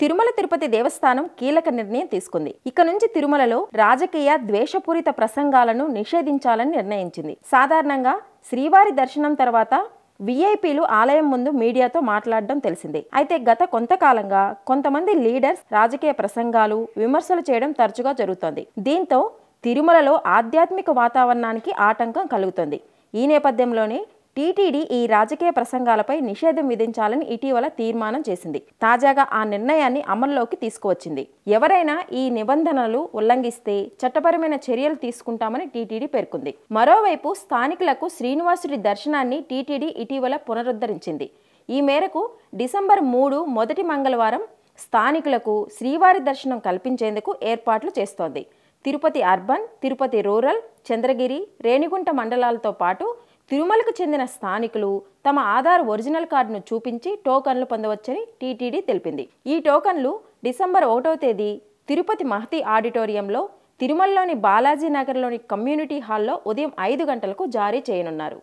తిరుమల తిరుపతి దేవస్థానం కీలక నిర్ణయం తీసుకుంది. ఇక నుంచి తిరుమలలో రాజకీయ ద్వేషపూరిత ప్రసంగాలను నిషేధించాలని నిర్ణయించింది. సాధారణంగా శ్రీవారి దర్శనం తర్వాత వీఐపీలు ఆలయం ముందు మీడియాతో మాట్లాడడం తెలిసిందే. అయితే గత కొంతకాలంగా కొంతమంది లీడర్స్ రాజకీయ ప్రసంగాలు, విమర్శలు చేయడం తరచుగా జరుగుతోంది. దీంతో తిరుమలలో ఆధ్యాత్మిక వాతావరణానికి ఆటంకం కలుగుతుంది. ఈ నేపథ్యంలోనే టీటీడీ ఈ రాజకీయ ప్రసంగాలపై నిషేధం విధించాలని ఇటీవల తీర్మానం చేసింది. తాజాగా ఆ నిర్ణయాన్ని అమల్లోకి తీసుకువచ్చింది. ఎవరైనా ఈ నిబంధనలు ఉల్లంఘిస్తే చట్టపరమైన చర్యలు తీసుకుంటామని టీటీడీ పేర్కొంది. మరోవైపు స్థానికులకు శ్రీనివాసుడి దర్శనాన్ని టీటీడీ ఇటీవల పునరుద్ధరించింది. ఈ మేరకు డిసెంబర్ 3 మొదటి మంగళవారం స్థానికులకు శ్రీవారి దర్శనం కల్పించేందుకు ఏర్పాట్లు చేస్తోంది. తిరుపతి అర్బన్, తిరుపతి రూరల్, చంద్రగిరి, రేణిగుంట మండలాలతో పాటు తిరుమలకు చెందిన స్థానికులు తమ ఆధార్ ఒరిజినల్ కార్డును చూపించి టోకన్లు పొందవచ్చని టీటీడీ తెలిపింది. ఈ టోకన్లు డిసెంబర్ 1వ తేదీ తిరుపతి మహతి ఆడిటోరియంలో, తిరుమలలోని బాలాజీ నగర్లోని కమ్యూనిటీ హాల్లో ఉదయం 5 గంటలకు జారీ చేయనున్నారు.